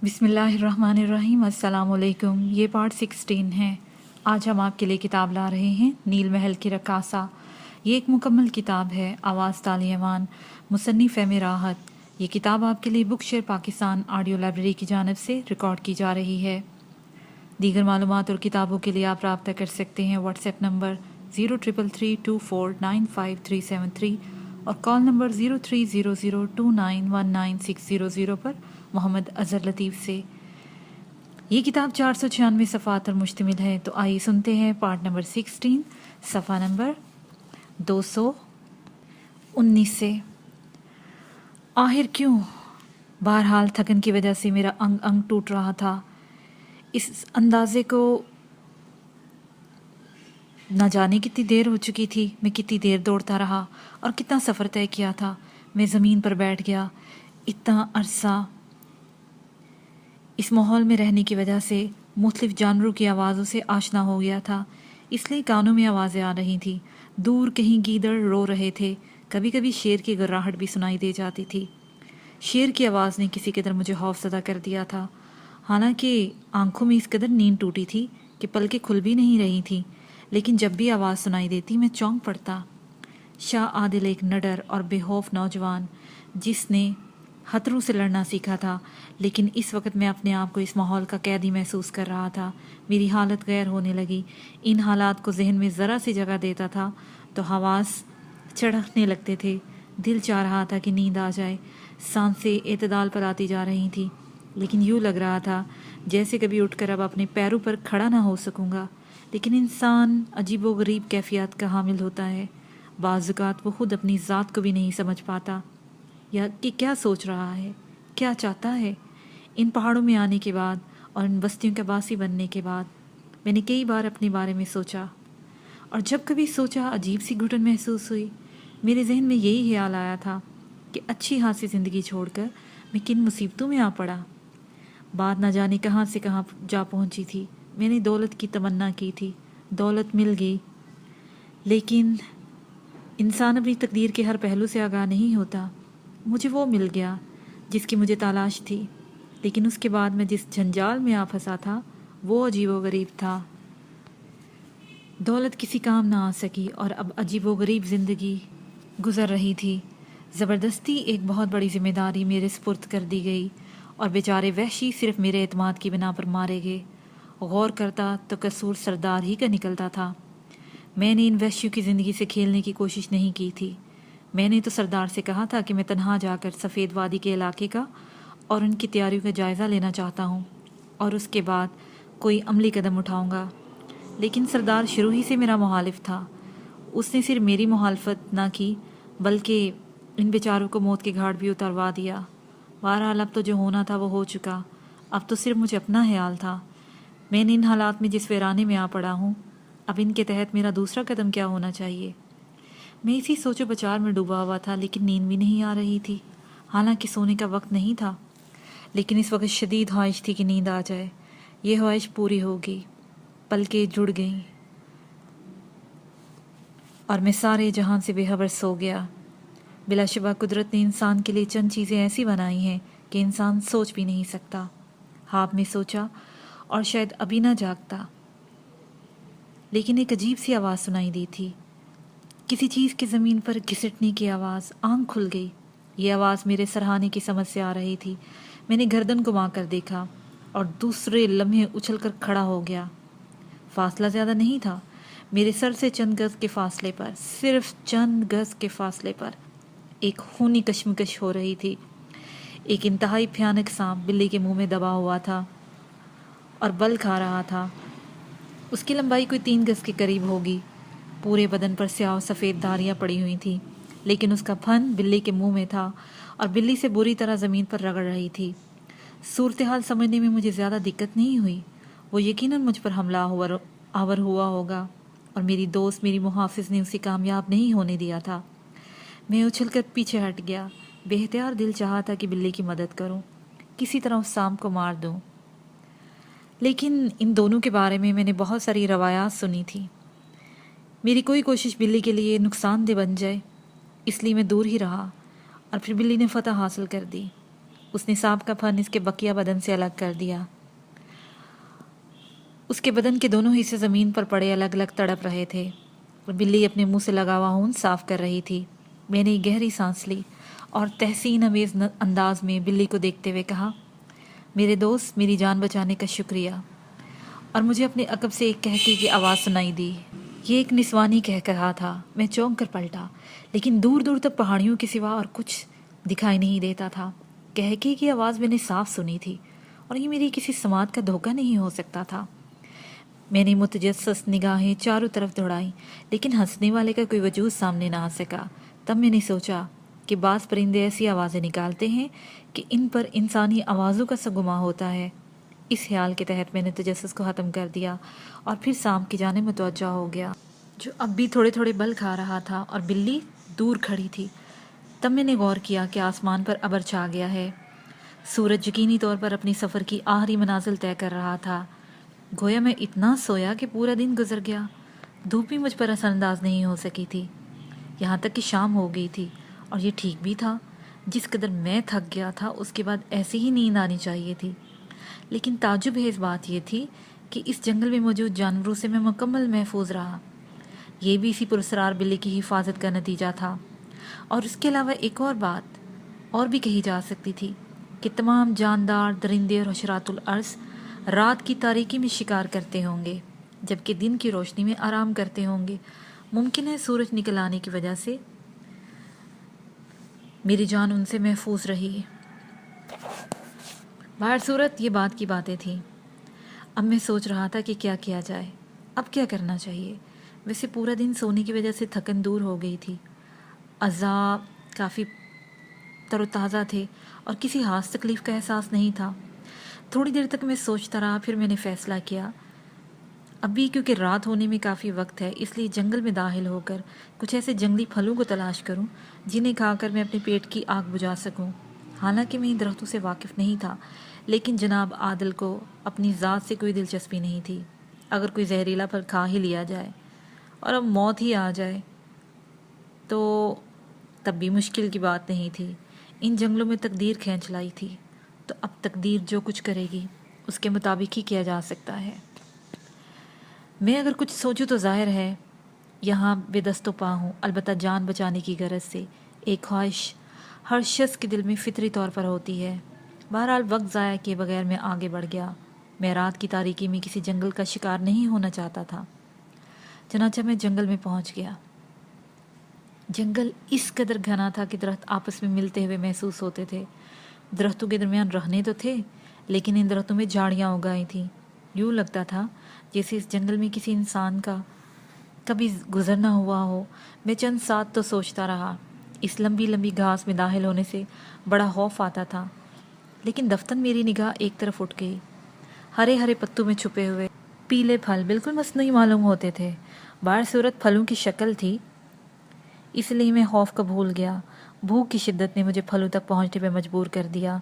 بسم اللہ الرحمن الرحیم۔ السلام علیکم۔ یہ پارٹ 16 ہے۔ آج ہم آپ کے لیے کتاب لا رہے ہیں نیل محل کی رقاصہ۔ یہ ایک مکمل کتاب ہے، آواز تالیمان، مصنف ہے راحت۔ یہ کتاب آپ کے لیے بک شیئر پاکستان آڈیو لائبریری کی جانب سے ریکارڈ کی جا رہی ہے۔ دیگر معلومات اور کتابوں کے لیے آپ رابطہ کر سکتے ہیں واٹس ایپ نمبر 0333249573 اور کال نمبر 0300291960 پر محمد اظہر لطیف سے۔ یہ کتاب 496 صفحات پر مشتمل ہے، تو آئیے سنتے ہیں پارٹ نمبر 16 صفحہ نمبر 219 سے۔ آخر کیوں؟ بہرحال تھکن کی وجہ سے میرا انگ انگ ٹوٹ رہا تھا۔ اس اندازے کو نہ جانے کتنی دیر ہو چکی تھی، میں کتنی دیر دوڑتا رہا اور کتنا سفر طے کیا تھا۔ میں زمین پر بیٹھ گیا۔ اتنا عرصہ اس ماحول میں رہنے کی وجہ سے مختلف جانوروں کی آوازوں سے آشنا ہو گیا تھا، اس لیے کانوں میں آوازیں آ رہی تھیں۔ دور کہیں گیدڑ رو رہے تھے، کبھی کبھی شیر کی گراہٹ بھی سنائی دے جاتی تھی۔ شیر کی آواز نے کسی قدر مجھے خوفزدہ کر دیا تھا، حالانکہ آنکھوں میں اس قدر نیند ٹوٹی تھی کہ پلکیں کھل بھی نہیں رہی تھیں، لیکن جب بھی آواز سنائی دیتی میں چونک پڑتا۔ شاہ عادل ایک نڈر اور بے خوف نوجوان جس نے خطروں سے لڑنا سیکھا تھا، لیکن اس وقت میں اپنے آپ کو اس ماحول کا قیدی محسوس کر رہا تھا۔ میری حالت غیر ہونے لگی۔ ان حالات کو ذہن میں ذرا سی جگہ دیتا تھا تو حواس چڑھنے لگتے تھے۔ دل چاہ رہا تھا کہ نیند آ جائے، سانسیں اعتدال پر آتی جا رہی تھیں، لیکن یوں لگ رہا تھا جیسے کبھی اٹھ کر اب اپنے پیروں پر کھڑا نہ ہو سکوں گا۔ لیکن انسان عجیب و غریب کیفیات کا حامل ہوتا ہے، بعض اوقات وہ خود اپنی ذات کو بھی نہیں سمجھ پاتا، یا کہ کیا سوچ رہا ہے، کیا چاہتا ہے۔ ان پہاڑوں میں آنے کے بعد اور ان بستیوں کا باسی بننے کے بعد میں نے کئی بار اپنے بارے میں سوچا، اور جب کبھی سوچا عجیب سی گھٹن محسوس ہوئی۔ میرے ذہن میں یہی خیال آیا تھا کہ اچھی خاصی زندگی چھوڑ کر میں کن مصیبتوں میں آ پڑا۔ بات نہ جانے کہاں سے کہاں جا پہنچی تھی۔ میں نے دولت کی تمنا کی تھی، دولت مل گئی، لیکن انسان اپنی تقدیر کے ہر پہلو سے آگاہ نہیں ہوتا۔ مجھے وہ مل گیا جس کی مجھے تلاش تھی، لیکن اس کے بعد میں جس جنجال میں آ پھنسا تھا وہ عجیب و غریب تھا۔ دولت کسی کام نہ آ سکی اور اب عجیب و غریب زندگی گزر رہی تھی۔ زبردستی ایک بہت بڑی ذمہ داری میرے سپرد کر دی گئی اور بیچارے وحشی صرف میرے اعتماد کی بنا پر مارے گئے۔ غور کرتا تو قصور سردار ہی کا نکلتا تھا۔ میں نے ان وحشیوں کی زندگی سے کھیلنے کی کوشش نہیں کی تھی۔ میں نے تو سردار سے کہا تھا کہ میں تنہا جا کر سفید وادی کے علاقے کا اور ان کی تیاریوں کا جائزہ لینا چاہتا ہوں، اور اس کے بعد کوئی عملی قدم اٹھاؤں گا۔ لیکن سردار شروع ہی سے میرا مخالف تھا۔ اس نے صرف میری مخالفت نہ کی بلکہ ان بیچاروں کو موت کے گھاٹ بھی اتروا دیا۔ بہرحال اب تو جو ہونا تھا وہ ہو چکا، اب تو صرف مجھے اپنا خیال تھا۔ میں نے ان حالات میں جس ویرانے میں آ پڑا ہوں، اب ان کے تحت میرا دوسرا قدم کیا ہونا چاہیے۔ میں اسی سوچ و بچار میں ڈوبا ہوا تھا، لیکن نیند بھی نہیں آ رہی تھی، حالانکہ سونے کا وقت نہیں تھا۔ لیکن اس وقت شدید خواہش تھی کہ نیند آ جائے۔ یہ خواہش پوری ہو گئی، پلکیں جڑ گئیں اور میں سارے جہان سے بے خبر سو گیا۔ بلا شبہ قدرت نے انسان کے لیے چند چیزیں ایسی بنائی ہیں کہ انسان سوچ بھی نہیں سکتا۔ خواب میں سوچا اور شاید ابھی نہ جاگتا، لیکن ایک عجیب سی آواز سنائی دی تھی، کسی چیز کے زمین پر گھسٹنے کی آواز۔ آنکھ کھل گئی۔ یہ آواز میرے سرہانے کی سمجھ سے آ رہی تھی۔ میں نے گردن گھما کر دیکھا اور دوسرے لمحے اچھل کر کھڑا ہو گیا۔ فاصلہ زیادہ نہیں تھا، میرے سر سے چند گز کے فاصلے پر، صرف چند گز کے فاصلے پر ایک خونی کشمکش ہو رہی تھی۔ ایک انتہائی بھیانک سانپ بلی کے منہ میں دبا ہوا تھا اور بل کھا رہا تھا۔ اس کی لمبائی کوئی 3 گز کے قریب ہوگی۔ پورے بدن پر سیاہ و سفید دھاریاں پڑی ہوئی تھیں، لیکن اس کا پھن بلی کے منہ میں تھا اور بلی سے بری طرح زمین پر رگڑ رہی تھی۔ صورتحال سمجھنے میں مجھے زیادہ دقت نہیں ہوئی۔ وہ یقیناً مجھ پر حملہ آور ہوا ہوگا اور میری دوست، میری محافظ نے اسے کامیاب نہیں ہونے دیا تھا۔ میں اچھل کر پیچھے ہٹ گیا۔ بے اختیار دل چاہا تھا کہ بلی کی مدد کروں، کسی طرح اس سانپ کو مار دوں، لیکن ان دونوں کے بارے میں نے بہت ساری روایات سنی تھی۔ میری کوئی کوشش بلی کے لیے نقصان دہ بن جائے، اس لیے میں دور ہی رہا، اور پھر بلی نے فتح حاصل کر دی۔ उसने सांप का फन इसके बकिया बदन से अलग कर दिया। उसके बदन के दोनों हिस्से ज़मीन पर पड़े अलग अलग तड़प रहे थे और बिल्ली अपने मुंह से लगा हुआ ऊन साफ कर रही थी। मैंने एक गहरी सांस ली और तहसीन अमेज़ अंदाज में बिल्ली को देखते हुए कहा, मेरे दोस्त, मेरी जान बचाने का शुक्रिया। और मुझे अपने अकब से एक कहके की आवाज़ सुनाई दी। ये एक निस्वानी कह रहा था। मैं चौंक कर पलटा, लेकिन दूर दूर तक पहाड़ियों के सिवा और कुछ दिखाई नहीं देता था। कहके की आवाज़ मैंने साफ सुनी थी और ये मेरी किसी समात का धोखा नहीं हो सकता था। मैंने मुतजस्सस निगाहें चारों तरफ दौड़ाई, लेकिन हंसने वाले का कोई वजूद सामने ना आ सका। तब मैंने सोचा कि बाज़ परिंदे ऐसी आवाज़ें निकालते हैं कि इन पर इंसानी आवाज़ों का सा गुमा होता है। इस ख्याल के तहत मैंने तजस्सुस को ख़त्म कर दिया और फिर सांप की जाने मुतवज्जा हो गया, जो अब भी थोड़े थोड़े बल खा रहा था और बिल्ली दूर खड़ी थी। तब मैंने गौर किया कि आसमान पर अबर छा गया है। सूरज यकीनी तौर पर अपनी सफ़र की आखिरी मनाजिल तय कर रहा था। गोया मैं इतना सोया कि पूरा दिन गुजर गया। धूप भी मुझ पर असरअंदाज नहीं हो सकी थी, यहाँ तक कि शाम हो गई थी। और ये ठीक भी था। जिस कदर मैं थक गया था उसके बाद ऐसी ही नींद आनी चाहिए थी। लेकिन ताजुब है इस बात ये थी कि इस जंगल में मौजूद जानवरों से मैं मुकम्मल महफूज रहा। ये भी इसी पुरस्कार बिल्ली की हिफाजत का नतीजा था। और इसके अलावा एक और बात और भी कही जा सकती थी कि तमाम जानदार दरिंदे और हशरातुल अर्ज़ रात की तारीकी में शिकार करते होंगे, जबकि दिन की रोशनी में आराम करते होंगे। मुमकिन है सूरज निकल आने की वजह से मेरी जान उनसे महफूज रही। बाहर सूरत ये बात की बातें थी। अब मैं सोच रहा था कि क्या किया जाए, अब क्या करना चाहिए। वैसे पूरा दिन सोने की वजह से थकन दूर हो गई थी। अज़ा काफ़ी तरोताज़ा थे और किसी खास तकलीफ़ का एहसास नहीं था। थोड़ी देर तक मैं सोचता रहा, फिर मैंने फ़ैसला किया अभी क्योंकि रात होने में काफ़ी वक्त है, इसलिए जंगल में दाखिल होकर कुछ ऐसे जंगली फलों को तलाश करूं जिन्हें खाकर मैं अपने पेट की आग बुझा सकूं। हालांकि मैं इन दरख्तों से वाकिफ़ नहीं था, लेकिन जनाब आदिल को अपनी ज़ात से कोई दिलचस्पी नहीं थी। अगर कोई जहरीला फल खा ही लिया जाए और अब मौत ही आ जाए तो तब भी मुश्किल की बात नहीं थी। इन जंगलों में तकदीर खींच लाई थी, तो अब तकदीर जो कुछ करेगी उसके मुताबिक ही किया जा सकता है। मैं अगर कुछ सोचूं तो जाहिर है यहाँ बेदस्तो पा हूँ, अलबत्ता जान बचाने की गरज से। एक ख्वाहिश हर शख्स के दिल में फितरी तौर पर होती है। बहरहाल वक्त ज़ाया किए बगैर मैं आगे बढ़ गया। मैं रात की तारीकी में किसी जंगल का शिकार नहीं होना चाहता था। चनाचा मैं जंगल में पहुँच गया। जंगल इस कदर घना था कि दरख्त आपस में मिलते हुए महसूस होते थे। दरख्तों के दरमियान रहने तो थे, लेकिन इन दरख्तों में झाड़ियाँ उगाई थीं। यूँ लगता था जैसे इस जंगल में किसी इंसान का कभी गुजरना हुआ हो। मैं चंद साथ तो सोचता रहा। इस लंबी लंबी घास में दाखिल होने से बड़ा खौफ आता था, लेकिन दफ्तन मेरी निगाह एक तरफ उठ गई। हरे हरे पत्तों में छुपे हुए पीले फल बिल्कुल मसनूई मालूम होते थे। बाहर सूरत फलों की शक्ल थी, इसलिए मैं खौफ को भूल गया। भूख की शिद्दत ने मुझे फलों तक पहुंचने पर मजबूर कर दिया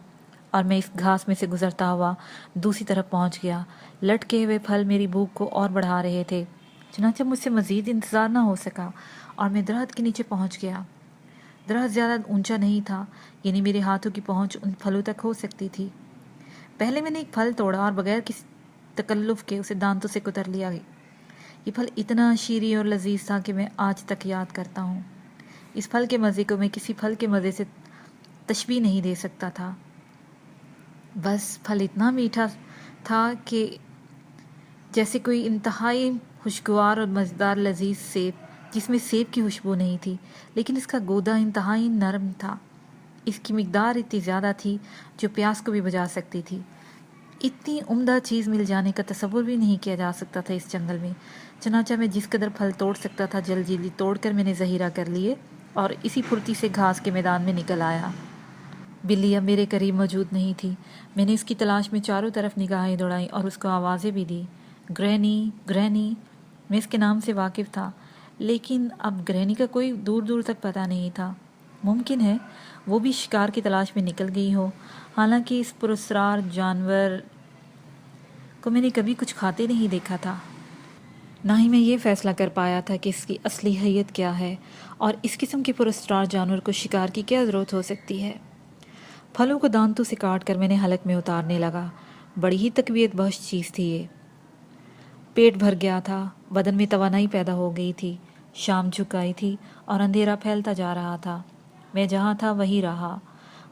और मैं इस घास में से गुजरता हुआ दूसरी तरफ पहुंच गया। लटके हुए फल मेरी भूख को और बढ़ा रहे थे। चनाचा मुझसे मज़ीद इंतज़ार ना हो सका और मैं दरख्त के नीचे पहुंच गया। दरख्त ज़्यादा ऊंचा नहीं था, यानी मेरे हाथों की पहुंच उन फलों तक हो सकती थी। पहले मैंने एक फल तोड़ा और बगैर किसी तकल्लुफ़ के उसे दांतों से कुतर लिया। ये फल इतना शीरी और लजीज था कि मैं आज तक याद करता हूँ। इस फल के मज़े को मैं किसी फल के मज़े से तशबीह नहीं दे सकता था। बस फल इतना मीठा था कि जैसे कोई इंतहाई खुशगवार और मज़ेदार लजीज सेब, जिसमें सेब की खुशबू नहीं थी, लेकिन इसका गूदा इंतहाई नरम था। इसकी मिकदार इतनी ज़्यादा थी जो प्यास को भी बुझा सकती थी। इतनी उम्दा चीज़ मिल जाने का तसव्वुर भी नहीं किया जा सकता था इस जंगल में। चनाचा मैं जिस कदर फल तोड़ सकता था जल्दी तोड़कर मैंने ज़हीरा कर लिए और इसी फुर्ती से घास के मैदान में निकल आया। बिल्ली अब मेरे करीब मौजूद नहीं थी। मैंने उसकी तलाश में चारों तरफ निगाहें दौड़ाई और उसको आवाज़ें भी दी। ग्रैनी ग्रैनी, मैं इसके नाम से वाकिफ़ था, लेकिन अब ग्रैनी का कोई दूर दूर तक पता नहीं था। मुमकिन है वो भी शिकार की तलाश में निकल गई हो। हालांकि इस पुरस्कार जानवर को मैंने कभी कुछ खाते नहीं देखा था, ना ही मैं ये फ़ैसला कर पाया था कि इसकी असली हैयत क्या है और इस किस्म के पुरस्कार जानवर को शिकार की क्या ज़रूरत हो सकती है। پھلوں کو دانتوں سے کاٹ کر میں نے حلق میں اتارنے لگا۔ بڑی ہی تقویت بخش چیز تھی یہ۔ پیٹ بھر گیا تھا، بدن میں توانائی پیدا ہو گئی تھی، شام جھک آئی تھی اور اندھیرا پھیلتا جا رہا تھا۔ میں جہاں تھا وہی رہا،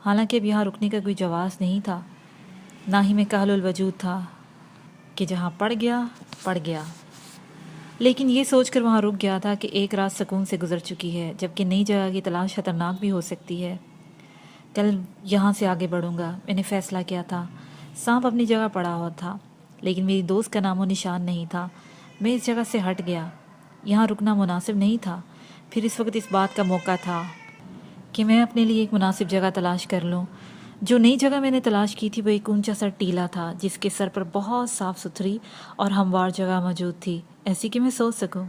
حالانکہ اب یہاں رکنے کا کوئی جواز نہیں تھا، نہ ہی میں کاہل الوجود تھا کہ جہاں پڑ گیا۔ لیکن یہ سوچ کر وہاں رک گیا تھا کہ ایک رات سکون سے گزر چکی ہے، جبکہ نئی جگہ کی تلاش خطرناک بھی ہو سکتی ہے۔ کل یہاں سے آگے بڑھوں گا، میں نے فیصلہ کیا تھا۔ سانپ اپنی جگہ پڑا ہوا تھا، لیکن میری دوست کا نام و نشان نہیں تھا۔ میں اس جگہ سے ہٹ گیا، یہاں رکنا مناسب نہیں تھا۔ پھر اس وقت اس بات کا موقع تھا کہ میں اپنے لیے ایک مناسب جگہ تلاش کر لوں۔ جو نئی جگہ میں نے تلاش کی تھی وہ ایک اونچا سا ٹیلا تھا، جس کے سر پر بہت صاف ستھری اور ہموار جگہ موجود تھی، ایسی کہ میں سو سکوں۔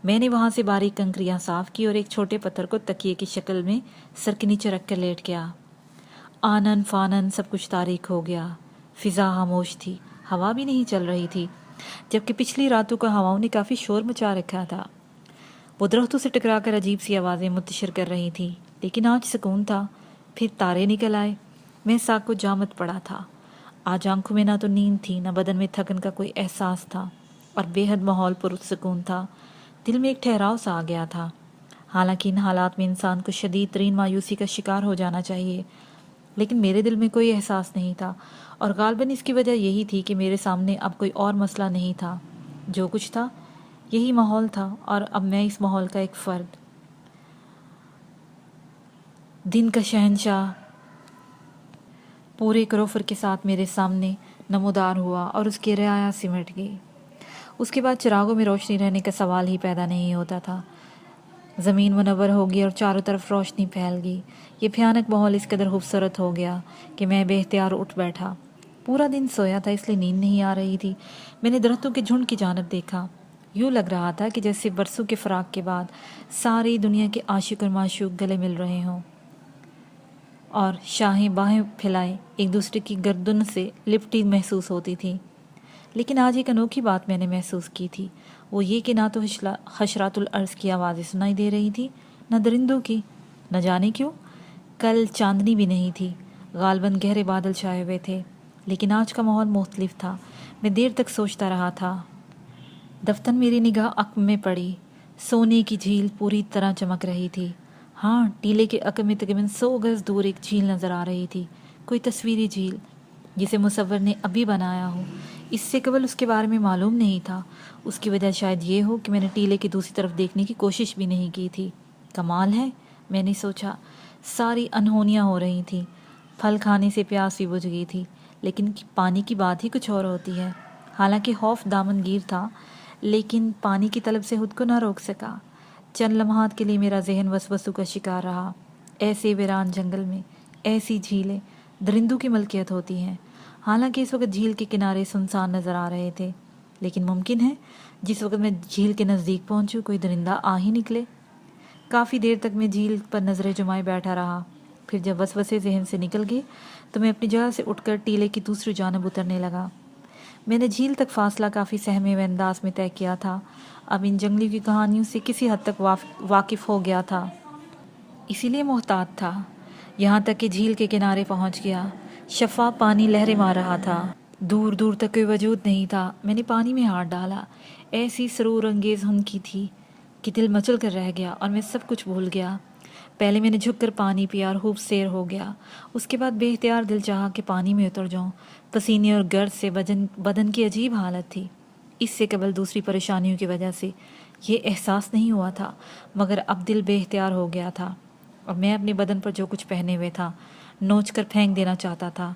میں نے وہاں سے باریک کنکریاں صاف کی اور ایک چھوٹے پتھر کو تکیے کی شکل میں سر کے نیچے رکھ کر لیٹ گیا۔ آنن فانن سب کچھ تاریک ہو گیا، فضا خاموش تھی، ہوا بھی نہیں چل رہی تھی، جبکہ پچھلی راتوں کا ہواؤں نے کافی شور مچا رکھا تھا۔ وہ درختوں سے ٹکرا کر عجیب سی آوازیں منتشر کر رہی تھی، لیکن آج سکون تھا۔ پھر تارے نکل آئے، میں ساکھ کو جامت پڑا تھا۔ آج آنکھوں میں نہ تو نیند تھی، نہ بدن میں تھکن کا کوئی احساس تھا، اور بے حد ماحول پرسکون تھا۔ دل میں ایک ٹھہراؤ سا آ گیا تھا۔ حالانکہ ان حالات میں انسان کو شدید ترین مایوسی کا شکار ہو جانا چاہیے، لیکن میرے دل میں کوئی احساس نہیں تھا، اور غالباً اس کی وجہ یہی تھی کہ میرے سامنے اب کوئی اور مسئلہ نہیں تھا۔ جو کچھ تھا یہی ماحول تھا، اور اب میں اس ماحول کا ایک فرد۔ دن کا شہنشاہ پورے کروفر کے ساتھ میرے سامنے نمودار ہوا اور اس کی رعایا سمٹ گئی۔ اس کے بعد چراغوں میں روشنی رہنے کا سوال ہی پیدا نہیں ہوتا تھا۔ زمین منور ہو گئی اور چاروں طرف روشنی پھیل گئی۔ یہ بھیانک ماحول اس قدر خوبصورت ہو گیا کہ میں بے اختیار اٹھ بیٹھا۔ پورا دن سویا تھا، اس لیے نیند نہیں آ رہی تھی۔ میں نے درختوں کے جھنڈ کی جانب دیکھا، یوں لگ رہا تھا کہ جیسے برسوں کے فراق کے بعد ساری دنیا کے عاشق اور معشوق گلے مل رہے ہوں، اور شاہیں باہیں پھیلائے ایک دوسرے کی گردن سے لپٹی محسوس ہوتی تھی۔ لیکن آج ایک انوکھی بات میں نے محسوس کی تھی، وہ یہ کہ نہ تو حشرات الارض کی آوازیں سنائی دے رہی تھی، نہ درندوں کی۔ نہ جانے کیوں؟ کل چاندنی بھی نہیں تھی، غالباً گہرے بادل چھائے ہوئے تھے، لیکن آج کا ماحول مختلف تھا۔ میں دیر تک سوچتا رہا تھا۔ دفتن میری نگاہ عقب میں پڑی، سونے کی جھیل پوری طرح چمک رہی تھی۔ ہاں، ٹیلے کے عقب میں تقریباً 100 گز دور ایک جھیل نظر آ رہی تھی، کوئی تصویری جھیل جسے مصور نے ابھی بنایا ہو۔ اس سے قبل اس کے بارے میں معلوم نہیں تھا۔ اس کی وجہ شاید یہ ہو کہ میں نے ٹیلے کی دوسری طرف دیکھنے کی کوشش بھی نہیں کی تھی۔ کمال ہے، میں نے سوچا، ساری انہونیاں ہو رہی تھیں۔ پھل کھانے سے پیاس بھی بجھ گئی تھی، لیکن پانی کی بات ہی کچھ اور ہوتی ہے۔ حالانکہ خوف دامن گیر تھا، لیکن پانی کی طلب سے خود کو نہ روک سکا۔ چند لمحات کے لیے میرا ذہن وسوسوں کا شکار رہا۔ ایسے ویران جنگل میں ایسی جھیلیں درندوں کی ملکیت ہوتی ہیں۔ حالانکہ اس وقت جھیل کے کنارے سنسان نظر آ رہے تھے، لیکن ممکن ہے جس وقت میں جھیل کے نزدیک پہنچوں کوئی درندہ آ ہی نکلے۔ کافی دیر تک میں جھیل پر نظریں جمائے بیٹھا رہا۔ پھر جب وسوسے ذہن سے نکل گئے تو میں اپنی جگہ سے اٹھ کر ٹیلے کی دوسری جانب اترنے لگا۔ میں نے جھیل تک فاصلہ کافی سہمے ہوئے انداز میں طے کیا تھا۔ اب ان جنگلی کی کہانیوں سے کسی حد تک واقف ہو گیا تھا، اسی لیے محتاط تھا۔ یہاں تک کہ جھیل کے کنارے پہنچ گیا۔ شفاف پانی لہریں مار رہا تھا، دور دور تک کوئی وجود نہیں تھا۔ میں نے پانی میں ہاتھ ڈالا، ایسی سرور انگیز ہنکی تھی کہ دل مچل کر رہ گیا اور میں سب کچھ بھول گیا۔ پہلے میں نے جھک کر پانی پیا اور خوب سیر ہو گیا۔ اس کے بعد بے اختیار دل چاہا کہ پانی میں اتر جاؤں۔ پسینے اور گرد سے بدن کی عجیب حالت تھی۔ اس سے قبل دوسری پریشانیوں کی وجہ سے یہ احساس نہیں ہوا تھا، مگر اب دل بے اختیار ہو گیا تھا، اور میں اپنے بدن پر جو کچھ پہنے ہوئے تھا نوچ کر پھینک دینا چاہتا تھا،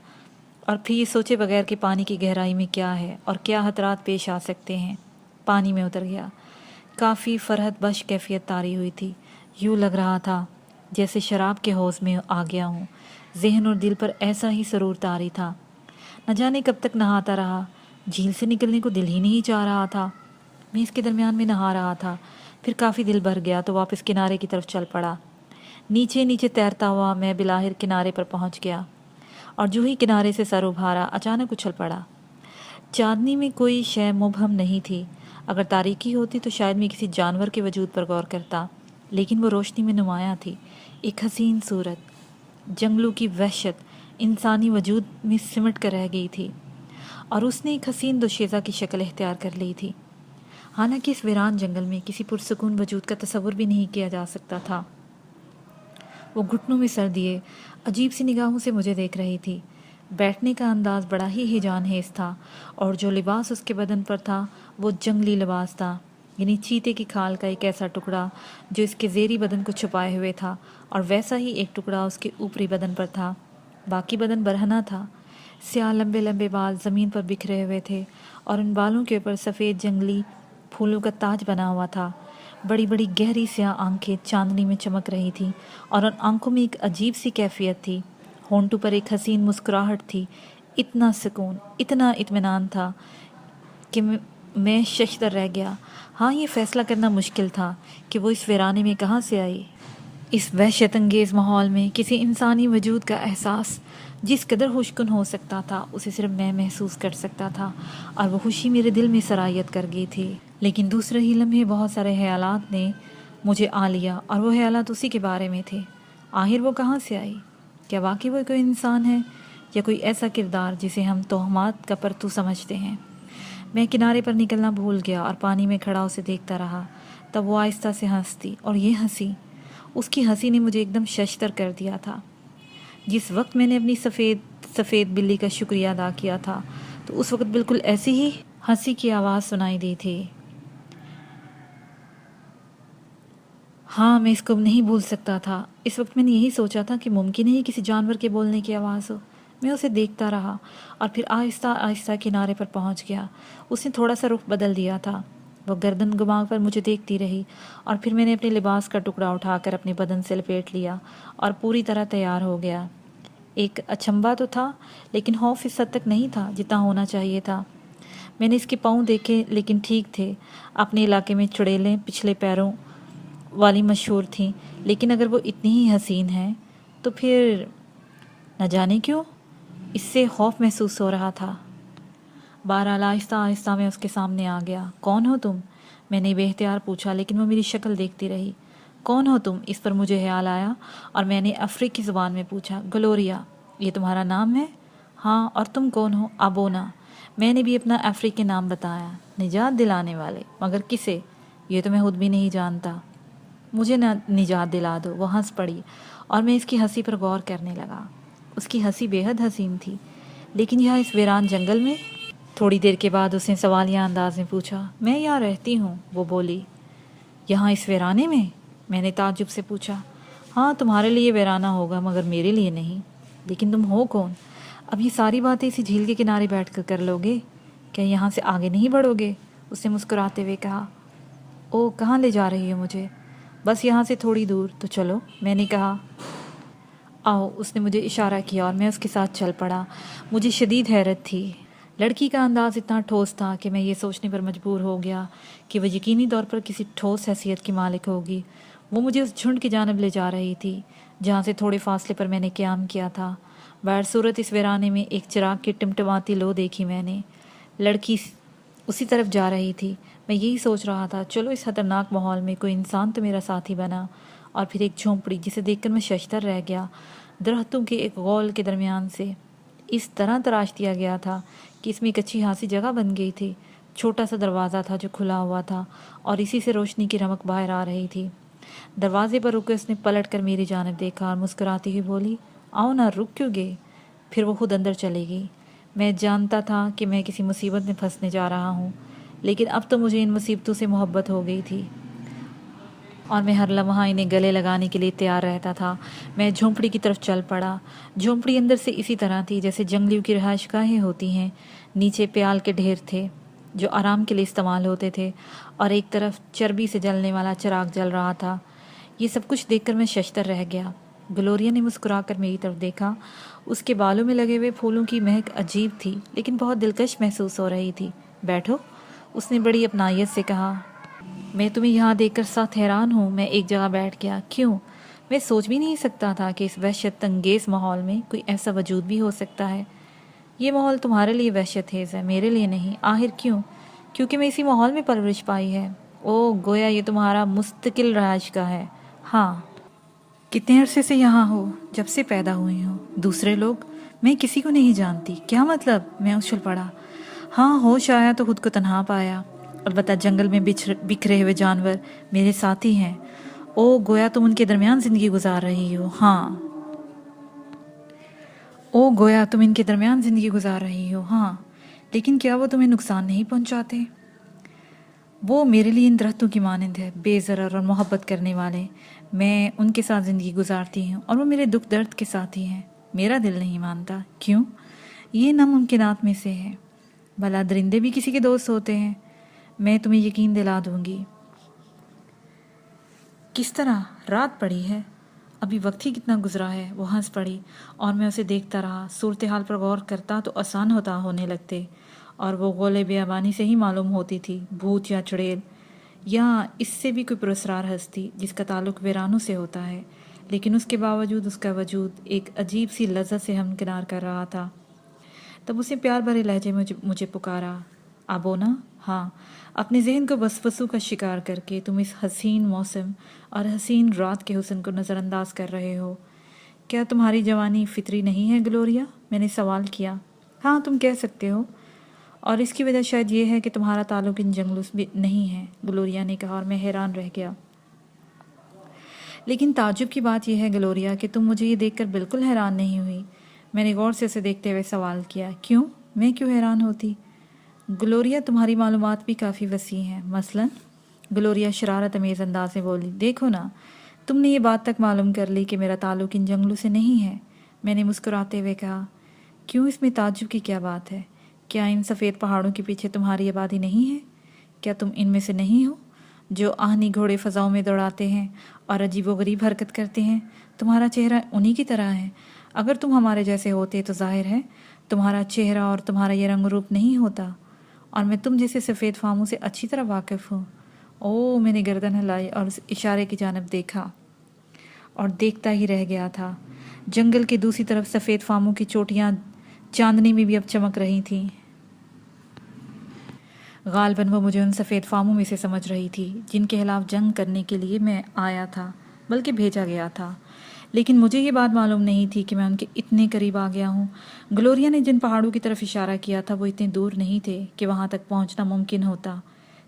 اور پھر یہ سوچے بغیر کہ پانی کی گہرائی میں کیا ہے اور کیا خطرات پیش آ سکتے ہیں، پانی میں اتر گیا۔ کافی فرحت بخش کیفیت طاری ہوئی تھی، یوں لگ رہا تھا جیسے شراب کے حوض میں آ گیا ہوں۔ ذہن اور دل پر ایسا ہی سرور طاری تھا۔ نہ جانے کب تک نہاتا رہا، جھیل سے نکلنے کو دل ہی نہیں چاہ رہا تھا۔ میں اس کے درمیان میں نہا رہا تھا، پھر کافی دل بھر گیا تو واپس کنارے کی طرف چل پڑا۔ نیچے نیچے تیرتا ہوا میں بلاخر کنارے پر پہنچ گیا، اور جو ہی کنارے سے سر ابھارا اچانک اچھل پڑا۔ چاندنی میں کوئی شے مبہم نہیں تھی۔ اگر تاریکی ہوتی تو شاید میں کسی جانور کے وجود پر غور کرتا، لیکن وہ روشنی میں نمایاں تھی، ایک حسین صورت۔ جنگلوں کی وحشت इंसानी वजूद में सिमट कर रह गई थी और उसने एक हसीन दोशीज़ा की शक्ल इख्तियार कर ली थी। हालांकि इस वीरान जंगल में किसी पुरसकून वजूद का तसव्वुर भी नहीं किया जा सकता था। वो घुटनों में सर दिए अजीब सी निगाहों से मुझे देख रही थी। बैठने का अंदाज बड़ा ही हिजानहेज था और जो लिबास उसके बदन पर था वो जंगली लिबास था, यानी चीते की खाल का एक ऐसा टुकड़ा जो इसके ज़ेरी बदन को छुपाए हुए था, और वैसा ही एक टुकड़ा उसके ऊपरी बदन पर था। बाकी बदन बरहना था। स्याह लंबे लंबे बाल ज़मीन पर बिखरे हुए थे और उन बालों के ऊपर सफ़ेद जंगली फूलों का ताज बना हुआ था। बड़ी बड़ी गहरी स्याह आंखें चांदनी में चमक रही थीं और उन आंखों में एक अजीब सी कैफियत थी। होंठों पर एक हसीन मुस्कुराहट थी। इतना सुकून, इतना इत्मीनान था कि मैं शशदर रह गया। हाँ, ये फ़ैसला करना मुश्किल था कि वो इस वीराने में कहाँ से आई। इस वहशत अंगेज़ माहौल में किसी इंसानी वजूद का एहसास जिस कदर खुशकुन हो सकता था उसे सिर्फ मैं महसूस कर सकता था, और वो खुशी मेरे दिल में सरायत कर गई थी। लेकिन दूसरे ही लम्हे बहुत सारे ख्यालात ने मुझे आ लिया, और वो ख्यालात उसी के बारे में थे। आखिर वो कहाँ से आई? क्या वाकई वो कोई इंसान है या कोई ऐसा किरदार जिसे हम तोहमात का परतू समझते हैं? मैं किनारे पर निकलना भूल गया और पानी में खड़ा उसे देखता रहा। तब वो आहिस्ता से हंसती, और ये हंसी, उसकी हंसी ने मुझे एकदम शशदर कर दिया था। जिस वक्त मैंने अपनी सफ़ेद बिल्ली का शुक्रिया अदा किया था, तो उस वक्त बिल्कुल ऐसी ही हंसी की आवाज़ सुनाई दी थी। हाँ, मैं इसको नहीं भूल सकता था। इस वक्त मैंने यही सोचा था कि मुमकिन है किसी जानवर के बोलने की आवाज़ हो। मैं उसे देखता रहा और फिर आहिस्ता आहिस्ता किनारे पर पहुंच गया। उसने थोड़ा सा रुख बदल दिया था। वो गर्दन घुमा कर मुझे देखती रही, और फिर मैंने अपने लिबास का टुकड़ा उठाकर अपने बदन से लपेट लिया और पूरी तरह तैयार हो गया। एक अचंभा तो था, लेकिन खौफ इस हद तक नहीं था जितना होना चाहिए था। मैंने इसके पाँव देखे, लेकिन ठीक थे। अपने इलाके में चुड़ैलें पिछले पैरों वाली मशहूर थीं, लेकिन अगर वो इतनी ही हसीन है तो फिर न जाने क्यों इससे खौफ महसूस हो रहा था। बहरहाल आहिस्ता आहिस्ता मैं उसके सामने आ गया। कौन हो तुम? मैंने बेख्तियार पूछा, लेकिन वो मेरी शक्ल देखती रही। कौन हो तुम? इस पर मुझे ख्याल आया और मैंने अफ्रीकी ज़ुबान में पूछा। ग्लोरिया, ये तुम्हारा नाम है? हाँ, और तुम कौन हो? अबोना। मैंने भी अपना अफ्रीकी नाम बताया। निजात दिलाने वाले? मगर किसे? ये तो मैं खुद भी नहीं जानता। मुझे निजात दिला दो। वो हंस पड़ी और मैं इसकी हंसी पर गौर करने लगा। उसकी हंसी बेहद हसीन थी, लेकिन यहाँ इस वीरान जंगल में? थोड़ी देर के बाद उसने सवालिया अंदाज में पूछा। मैं यहाँ रहती हूँ, वो बोली। यहाँ इस वीराने में? मैंने ताज्जुब से पूछा। हाँ, तुम्हारे लिए वीराना होगा, मगर मेरे लिए नहीं। लेकिन तुम हो कौन? अब ये सारी बातें इसी झील के किनारे बैठ कर लोगे? क्या यहाँ से आगे नहीं बढ़ोगे? उसने मुस्कुराते हुए कहा। ओ, कहाँ ले जा रही हो मुझे? बस यहाँ से थोड़ी दूर तो चलो, मैंने कहा। आओ, उसने मुझे इशारा किया और मैं उसके साथ चल पड़ा। मुझे शदीद हैरत थी। लड़की का अंदाज़ इतना ठोस था कि मैं ये सोचने पर मजबूर हो गया कि वह यकीनी तौर पर किसी ठोस हैसियत की मालिक होगी। वो मुझे उस झुंड की जानब ले जा रही थी जहाँ से थोड़े फासले पर मैंने क़याम किया था। बहर सूरत इस वीराने में एक चिराग की टिमटिमाती लो देखी मैंने। लड़की उसी तरफ जा रही थी। मैं यही सोच रहा था, चलो इस खतरनाक माहौल में कोई इंसान तो मेरा साथी बना। और फिर एक झोंपड़ी जिसे देखकर मैं शशदर रह गया। दरख्तों के एक गौल के दरमियान से इस तरह तराश दिया गया था कि इसमें एक अच्छी खासी जगह बन गई थी। छोटा सा दरवाज़ा था जो खुला हुआ था और इसी से रोशनी की रमक बाहर आ रही थी। दरवाजे पर रुके उसने पलट कर मेरी जानब देखा और मुस्कुराती हुई बोली, आओ ना, रुक क्यों गए? फिर वो खुद अंदर चली गई। मैं जानता था कि मैं किसी मुसीबत में फंसने जा रहा हूँ, लेकिन अब तो मुझे इन मुसीबतों से मोहब्बत हो गई थी और मैं हर लम्हा इन्हें गले लगाने के लिए तैयार रहता था। मैं झोंपड़ी की तरफ चल पड़ा। झोंपड़ी अंदर से इसी तरह थी जैसे जंगलियों की रिहाइशगाहें होती हैं। नीचे प्याल के ढेर थे जो आराम के लिए इस्तेमाल होते थे, और एक तरफ चर्बी से जलने वाला चिराग जल रहा था। ये सब कुछ देखकर मैं शशदर रह गया। ग्लोरिया ने मुस्कुराकर मेरी तरफ देखा। उसके बालों में लगे हुए फूलों की महक अजीब थी, लेकिन बहुत दिलकश महसूस हो रही थी। बैठो, उसने बड़ी अपनायत से कहा। मैं तुम्हें यहाँ देखकर सख्त हैरान हूँ। मैं एक जगह बैठ गया। क्यों? मैं सोच भी नहीं सकता था कि इस वहशत अंगेज़ माहौल में कोई ऐसा वजूद भी हो सकता है। ये माहौल तुम्हारे लिए वहशतखेज़ है, मेरे लिए नहीं। आखिर क्यों? क्योंकि मैं इसी माहौल में परवरिश पाई है। ओह, गोया ये तुम्हारा मुस्तकिल रहायश का है। हाँ। कितने अरसे से यहाँ हो? जब से पैदा हुई हो। दूसरे लोग? मैं किसी को नहीं जानती। क्या मतलब? मैं उछल पड़ा। हाँ, होश आया तो खुद को तन्हा पाया। अलबत्ता जंगल में बिखरे हुए जानवर मेरे साथी हैं। ओ गोया तुम उनके दरमियान जिंदगी गुजार रही हो। हाँ, ओ गोया तुम इनके दरमियान जिंदगी गुजार रही हो। हाँ, लेकिन क्या वो तुम्हें नुकसान नहीं पहुंचाते? वो मेरे लिए इन दरख्तों की मानंद है, बेज़रर और मोहब्बत करने वाले। मैं उनके साथ ज़िंदगी गुजारती हूँ और वो मेरे दुख दर्द के साथी हैं। मेरा दिल नहीं मानता। क्यों? ये नामुमकिनात में से है। भला दरिंदे भी किसी के दोस्त होते हैं। मैं तुम्हें यकीन दिला दूंगी। किस तरह? रात पड़ी है, अभी वक्त ही कितना गुजरा है। वो हंस पड़ी और मैं उसे देखता रहा। सूरत हाल पर गौर करता तो आसान होने लगते, और वो गोले बेअबानी से ही मालूम होती थी, भूत या चुड़ैल या इससे भी कोई पुरस्कार हस्ती जिसका ताल्लुक वीरानों से होता है, लेकिन उसके बावजूद उसका वजूद एक अजीब सी लज्जत से हमकिनार कर रहा था। तब उसने प्यार भरे लहजे में मुझे पुकारा, आबोना। हाँ, अपने जहन को वसवसों का शिकार करके तुम इस हसीन मौसम और हसीन रात के हुस्न को नज़रअंदाज कर रहे हो। क्या तुम्हारी जवानी फितरी नहीं है ग्लोरिया? मैंने सवाल किया। हाँ, तुम कह सकते हो, और इसकी वजह शायद ये है कि तुम्हारा ताल्लुक इन जंगलों से नहीं है, ग्लोरिया ने कहा, और मैं हैरान रह गया। लेकिन ताज्जुब की बात यह है ग्लोरिया कि तुम मुझे ये देखकर बिल्कुल हैरान नहीं हुई। मैंने गौर से उसे देखते हुए सवाल किया, क्यों? मैं क्यों हैरान होती? ग्लोरिया, तुम्हारी मालूमात भी काफ़ी वसी हैं। मसलन? ग्लोरिया शरारत अमेज़ अंदाज में बोली, देखो ना, तुमने ये बात तक मालूम कर ली कि मेरा ताल्लुक इन जंगलों से नहीं है। मैंने मुस्कुराते हुए कहा, क्यों, इसमें ताज्जुब की क्या बात है? क्या इन सफ़ेद पहाड़ों के पीछे तुम्हारी आबादी नहीं है? क्या तुम इनमें से नहीं हो जो आहनी घोड़े फ़ज़ाओं में दौड़ाते हैं और अजीबोगरीब हरकत करते हैं? तुम्हारा चेहरा उन्हीं की तरह है। अगर तुम हमारे जैसे होते तो जाहिर है तुम्हारा चेहरा और तुम्हारा ये रंग रूप नहीं होता, और मैं तुम जैसे सफ़ेद फामों से अच्छी तरह वाकिफ़ हूँ। ओह, मैंने गर्दन हिलाई और उस इशारे की जानब देखा और देखता ही रह गया था। जंगल के दूसरी तरफ सफ़ेद फामों की चोटियाँ चांदनी में भी अब चमक रही थीं। गालबन वो मुझे उन सफ़ेद फामों में से समझ रही थी जिनके खिलाफ जंग करने के लिए मैं आया था, बल्कि भेजा गया था। लेकिन मुझे ये बात मालूम नहीं थी कि मैं उनके इतने करीब आ गया हूँ। ग्लोरिया ने जिन पहाड़ों की तरफ इशारा किया था वो इतने दूर नहीं थे कि वहाँ तक पहुँचना मुमकिन होता।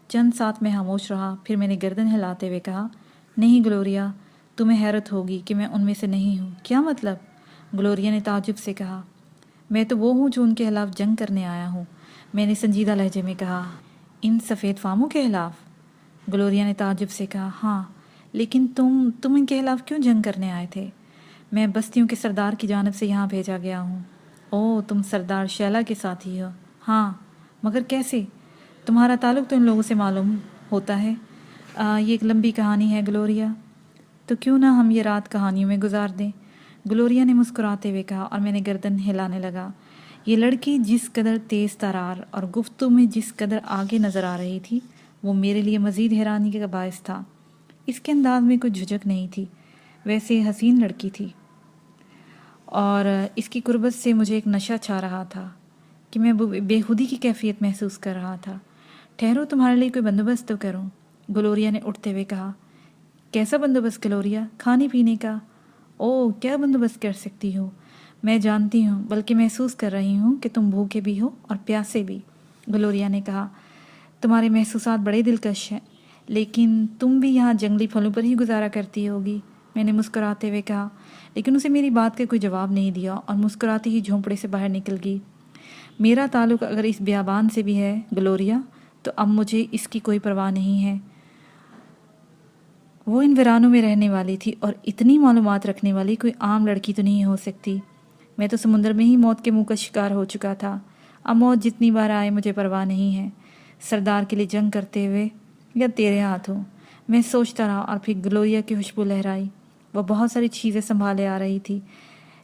चंद साथ में खामोश रहा, फिर मैंने गर्दन हिलाते हुए कहा, नहीं ग्लोरिया, तुम्हें हैरत होगी कि मैं उनमें से नहीं हूँ। क्या मतलब? ग्लोरिया ने ताज्जुब से कहा, मैं तो वो हूँ जो उनके खिलाफ जंग करने आया हूँ। मैंने संजीदा लहजे में कहा, इन सफ़ेद फामों के खिलाफ? ग्लोरिया ने ताज्जुब से कहा, हाँ, लेकिन तुम इनके खिलाफ क्यों जंग करने आए थे? मैं बस्तियों के सरदार की जानब से यहाँ भेजा गया हूँ। ओह, तुम सरदार शैला के साथ ही हो? हाँ, मगर कैसे? तुम्हारा ताल्लुक तो इन लोगों से मालूम होता है। ये एक लंबी कहानी है ग्लोरिया, तो क्यों ना हम ये रात कहानियों में गुजार दें? ग्लोरिया ने मुस्कुराते हुए कहा, और मैंने गर्दन हिलाने लगा। ये लड़की जिस कदर तेज़ तरार और गुफ्तगू में जिस कदर आगे नज़र आ रही थी, वो मेरे लिए मज़ीद हैरानी का बायस था। इसके अंदाज में कोई झुझक नहीं थी, वैसे हसीन लड़की थी, और इसकी कुर्बत से मुझे एक नशा छा रहा था कि मैं बेखुदी की कैफियत महसूस कर रहा था। ठहरो, तुम्हारे लिए कोई बंदोबस्त तो करूं, ग्लोरिया ने उठते हुए कहा। कैसा बंदोबस्त ग्लोरिया? खाने पीने का? ओह, क्या बंदोबस्त कर सकती हो? मैं जानती हूँ, बल्कि महसूस कर रही हूँ कि तुम भूखे भी हो और प्यासे भी, ग्लोरिया ने कहा। तुम्हारे महसूसात बड़े दिलकश हैं, लेकिन तुम भी यहाँ जंगली फलों पर ही गुजारा करती होगी, मैंने मुस्कुराते हुए कहा। लेकिन उसे मेरी बात का कोई जवाब नहीं दिया और मुस्कुराती ही झोंपड़े से बाहर निकल गई। मेरा ताल्लुक अगर इस बियाबान से भी है ग्लोरिया, तो अब मुझे इसकी कोई परवाह नहीं है। वो इन वीरानों में रहने वाली थी और इतनी मालूमात रखने वाली कोई आम लड़की तो नहीं हो सकती। मैं तो समुद्र में ही मौत के मुंह का शिकार हो चुका था। अब मौत जितनी बार आए मुझे परवाह नहीं है, सरदार के लिए जंग करते हुए या तेरे हाथों। मैं सोचता रहा और फिर ग्लोरिया की खुशबू लहराई। वह बहुत सारी चीज़ें संभाले आ रही थी,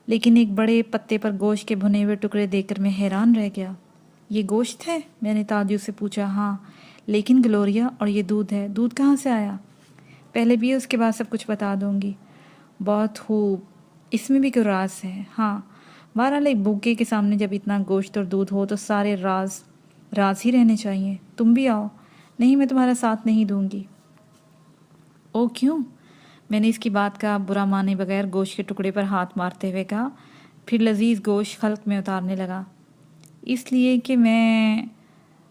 लेकिन एक बड़े पत्ते पर गोश्त के भुने हुए टुकड़े देखकर मैं हैरान रह गया। ये गोश्त है? मैंने ताज्जुब से पूछा। हाँ, लेकिन ग्लोरिया, और ये दूध है। दूध कहाँ से आया? पहले भी उसके बाद सब कुछ बता दूंगी। बहुत खूब, इसमें भी कोई राज है? हाँ, बहरहाल एक भूखे के सामने जब इतना गोश्त और दूध हो तो सारे राज राज ही रहने चाहिए। तुम भी आओ। नहीं, मैं तुम्हारा साथ नहीं दूंगी। ओ क्यों? मैंने इसकी बात का बुरा माने बगैर गोश्त के टुकड़े पर हाथ मारते हुए कहा। फिर लजीज गोश्त हल्क में उतारने लगा। इसलिए कि मैं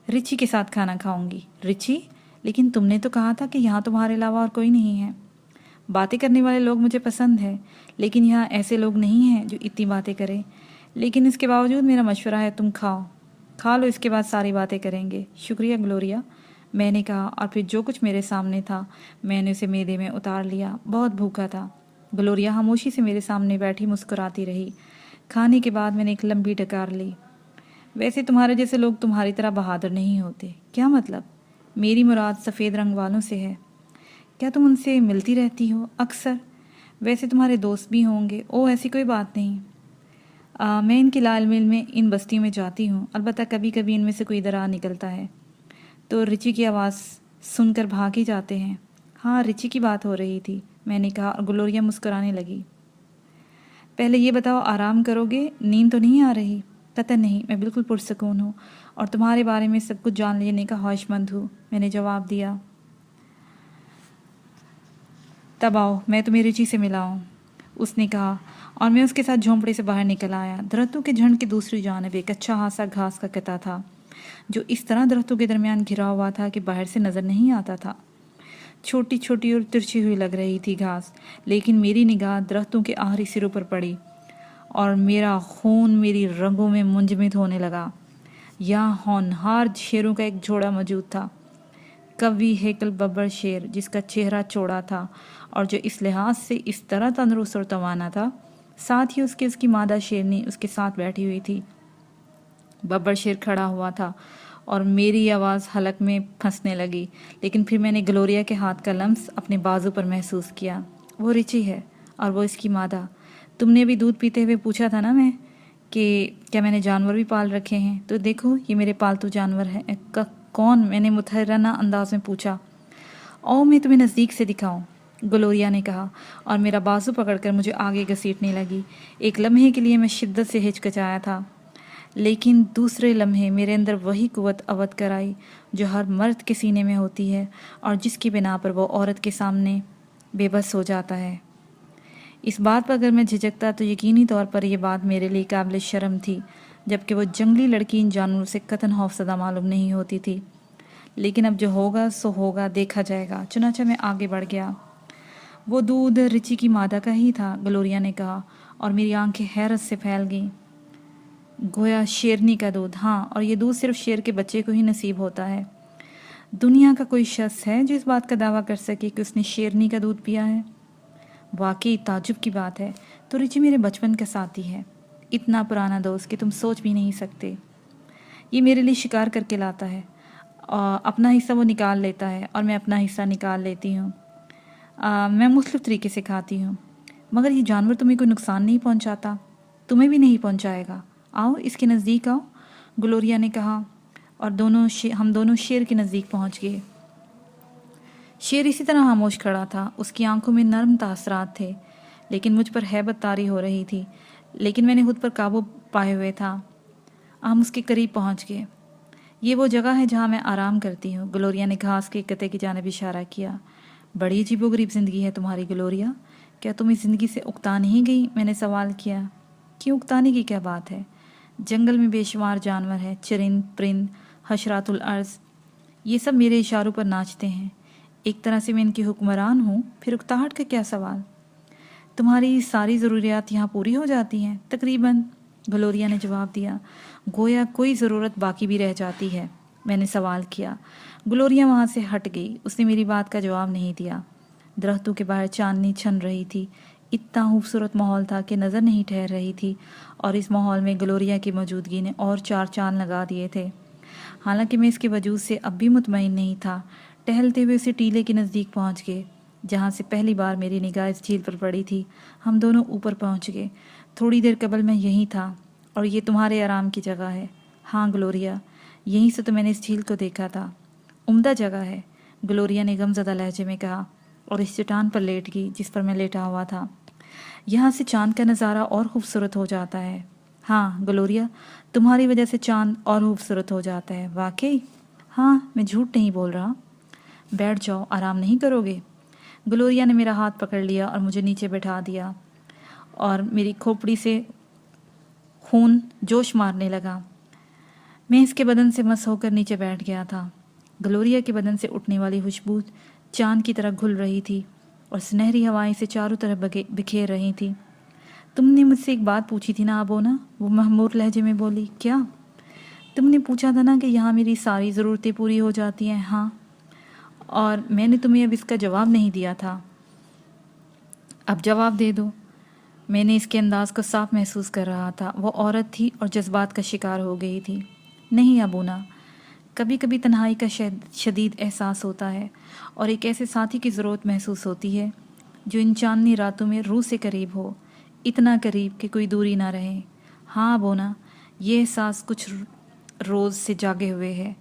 रिची के साथ खाना खाऊंगी। रिची? लेकिन तुमने तो कहा था कि यहाँ तुम्हारे अलावा और कोई नहीं है। बातें करने वाले लोग मुझे पसंद है, लेकिन यहाँ ऐसे लोग नहीं हैं जो इतनी बातें करें। लेकिन इसके बावजूद मेरा मशवरा है, तुम खा लो, इसके बाद सारी बातें करेंगे। शुक्रिया ग्लोरिया, मैंने कहा, और फिर जो कुछ मेरे सामने था मैंने उसे मैदे में उतार लिया। बहुत भूखा था। ग्लोरिया खामोशी से मेरे सामने बैठी मुस्कुराती रही। खाने के बाद मैंने एक लंबी डकार ली। वैसे तुम्हारे जैसे लोग तुम्हारी तरह बहादुर नहीं होते। क्या मतलब? मेरी मुराद सफ़ेद रंग वालों से है। क्या तुम उनसे मिलती रहती हो? अक्सर। वैसे तुम्हारे दोस्त भी होंगे। ओह, ऐसी कोई बात नहीं। मैं इनकी लाल मिल में इन बस्तियों में जाती हूँ। अलबत्ता कभी कभी इनमें से कोई दरार निकलता है तो रिची की आवाज़ सुनकर भाग ही जाते हैं। हाँ, रिची की बात हो रही थी, मैंने कहा, और ग्लोरिया मुस्कुराने लगी। पहले ये बताओ, आराम करोगे? नींद तो नहीं आ रही? कतई नहीं, मैं बिल्कुल पुरसकून हूँ और तुम्हारे बारे में सब कुछ जान लेने का ख्वाहिशमंद हूँ, मैंने जवाब दिया। तब आओ मैं तुम्हें रिची से मिलाऊं, उसने कहा, और मैं उसके साथ झोंपड़े से बाहर निकल आया। दरख्तों के झुंड की दूसरी जानब एक अच्छा खासा घास का कता था जो इस तरह दरख्तों के दरमियान घिरा हुआ था कि बाहर से नज़र नहीं आता था। छोटी छोटी और तिरछी हुई लग रही थी घास, लेकिन मेरी निगाह दरख्तों के आखिरी सिरों पर पड़ी और मेरा खून मेरी रगों में मुंजमद होने लगा। यहाँ होनहार शेरों का एक जोड़ा मौजूद था। कवि हेकल बब्बर शेर, जिसका चेहरा चौड़ा था और जो इस लिहाज से इस तरह तंदुरुस्त और तवाना था। साथ ही उसकी मादा शेरनी उसके साथ बैठी हुई थी। बब्बर शेर खड़ा हुआ था और मेरी आवाज़ हलक में फंसने लगी, लेकिन फिर मैंने ग्लोरिया के हाथ का लम्स अपने बाजू पर महसूस किया। वो रिची है और वो इसकी मादा। तुमने अभी दूध पीते हुए पूछा था ना मैं कि क्या मैंने जानवर भी पाल रखे हैं, तो देखो ये मेरे पालतू जानवर हैं। कौन? मैंने मुतहरना अंदाज में पूछा। ओ, मैं तुम्हें नज़दीक से दिखाऊं, ग्लोरिया ने कहा और मेरा बाजू पकड़कर मुझे आगे घसीटने लगी। एक लम्हे के लिए मैं शिद्दत से हिचकिचाया था, लेकिन दूसरे लम्हे मेरे अंदर वही कुव्वत अवध कर आई जो हर मर्द के सीने में होती है और जिसकी बिना पर वो औरत के सामने बेबस हो जाता है। इस बात पर अगर मैं झिझकता तो यकीनी तौर पर यह बात मेरे लिए काबिल शर्म थी, जबकि वो जंगली लड़की इन जानवरों से कतन खौफजदा मालूम नहीं होती थी। लेकिन अब जो होगा सो होगा, देखा जाएगा। चुनांचे मैं आगे बढ़ गया। वो दूध रिची की मादा का ही था, ग्लोरिया ने कहा, और मेरी आंखें हैरत से फैल गईं। गोया शेरनी का दूध। हाँ, और ये दूध सिर्फ शेर के बच्चे को ही नसीब होता है। दुनिया का कोई शख्स है जो इस बात का दावा कर सके कि उसने शेरनी का दूध पिया है? वाकई ताजुब की बात है। तो रिची मेरे बचपन का साथी है, इतना पुराना दोस्त कि तुम सोच भी नहीं सकते। ये मेरे लिए शिकार करके लाता है, अपना हिस्सा वो निकाल लेता है और मैं अपना हिस्सा निकाल लेती हूँ। मैं मुख्तलिफ तरीके से खाती हूँ, मगर ये जानवर तुम्हें कोई नुकसान नहीं पहुँचाता। तुम्हें भी नहीं पहुँचाएगा। आओ इसके नज़दीक आओ, ग्लोरिया ने कहा, और हम दोनों शेर के नज़दीक पहुँच गए। शेर इसी तरह खामोश खड़ा था। उसकी आंखों में नरम तासरात थे, लेकिन मुझ पर हैबत तारी हो रही थी। लेकिन मैंने खुद पर काबू पाए हुए था। हम उसके करीब पहुंच गए। ये वो जगह है जहां मैं आराम करती हूँ, ग्लोरिया ने घास के कते की जानिब इशारा किया। बड़ी अजीबोगरीब ज़िंदगी है तुम्हारी ग्लोरिया। क्या तुम इस ज़िंदगी से उकता नहीं गई? मैंने सवाल किया। क्यों, उकताने की क्या बात है? जंगल में बेशुमार जानवर हैं, चरिंद, परिंद, हशरातुल अर्ज़, ये सब मेरे इशारों पर नाचते हैं। एक तरह से मैं इनकी हुक्मरान हूँ, फिर उकताहट का क्या सवाल? तुम्हारी सारी ज़रूरियात यहाँ पूरी हो जाती हैं? तकरीबन, ग्लोरिया ने जवाब दिया। गोया कोई ज़रूरत बाकी भी रह जाती है? मैंने सवाल किया। ग्लोरिया वहाँ से हट गई। उसने मेरी बात का जवाब नहीं दिया। दरख्तों के बाहर चांदनी छन रही थी। इतना खूबसूरत माहौल था कि नज़र नहीं ठहर रही थी, और इस माहौल में ग्लोरिया की मौजूदगी ने और 4 चांद लगा दिए थे। हालांकि मैं इसके वजूद से अब भी मुतमईन नहीं था। टहलते हुए उसे टीले के नज़दीक पहुंच गए जहां से पहली बार मेरी निगाह इस झील पर पड़ी थी। हम दोनों ऊपर पहुंच गए। थोड़ी देर कबल मैं यहीं था, और ये तुम्हारे आराम की जगह है। हाँ ग्लोरिया, यहीं से तो मैंने इस झील को देखा था। उम्दा जगह है, ग्लोरिया ने गमज़दा लहजे में कहा, और इस चट्टान पर लेट गई जिस पर मैं लेटा हुआ था। यहाँ से चांद का नज़ारा और खूबसूरत हो जाता है। हाँ ग्लोरिया, तुम्हारी वजह से चांद और खूबसूरत हो जाता है। वाकई? हाँ, मैं झूठ नहीं बोल रहा। बैठ जाओ, आराम नहीं करोगे? ग्लोरिया ने मेरा हाथ पकड़ लिया और मुझे नीचे बैठा दिया और मेरी खोपड़ी से خون جوش مارنے لگا۔ میں اس کے بدن سے مس ہو کر نیچے بیٹھ گیا تھا۔ گلوریا کے بدن سے اٹھنے والی خوشبو چاند کی طرح گھل رہی تھی اور سنہری ہوائیں سے چاروں طرف بکھیر رہی تھی۔ تم نے مجھ سے ایک بات پوچھی تھی نا ابونا، وہ مہمور لہجے میں بولی۔ کیا؟ تم نے پوچھا تھا نا کہ یہاں میری ساری ضرورتیں پوری ہو جاتی ہیں۔ ہاں، اور میں نے تمہیں اب اس کا جواب نہیں دیا تھا، اب جواب دے دو۔ میں نے اس کے انداز کو صاف محسوس کر رہا تھا، وہ عورت تھی اور جذبات کا شکار ہو گئی تھی۔ نہیں ابونا، کبھی کبھی تنہائی کا شدید احساس ہوتا ہے اور ایک ایسے ساتھی کی ضرورت محسوس ہوتی ہے جو ان چاندنی راتوں میں روح سے قریب ہو، اتنا قریب کہ کوئی دوری نہ رہے۔ ہاں ابونا، یہ احساس کچھ روز سے جاگے ہوئے ہے،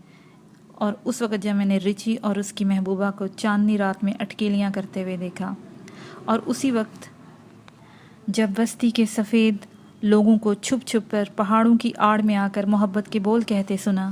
اور اس وقت جب میں نے رچی اور اس کی محبوبہ کو چاندنی رات میں اٹکیلیاں کرتے ہوئے دیکھا، اور اسی وقت جب بستی کے سفید لوگوں کو چھپ چھپ کر پہاڑوں کی آڑ میں آ کر محبت کے بول کہتے سنا۔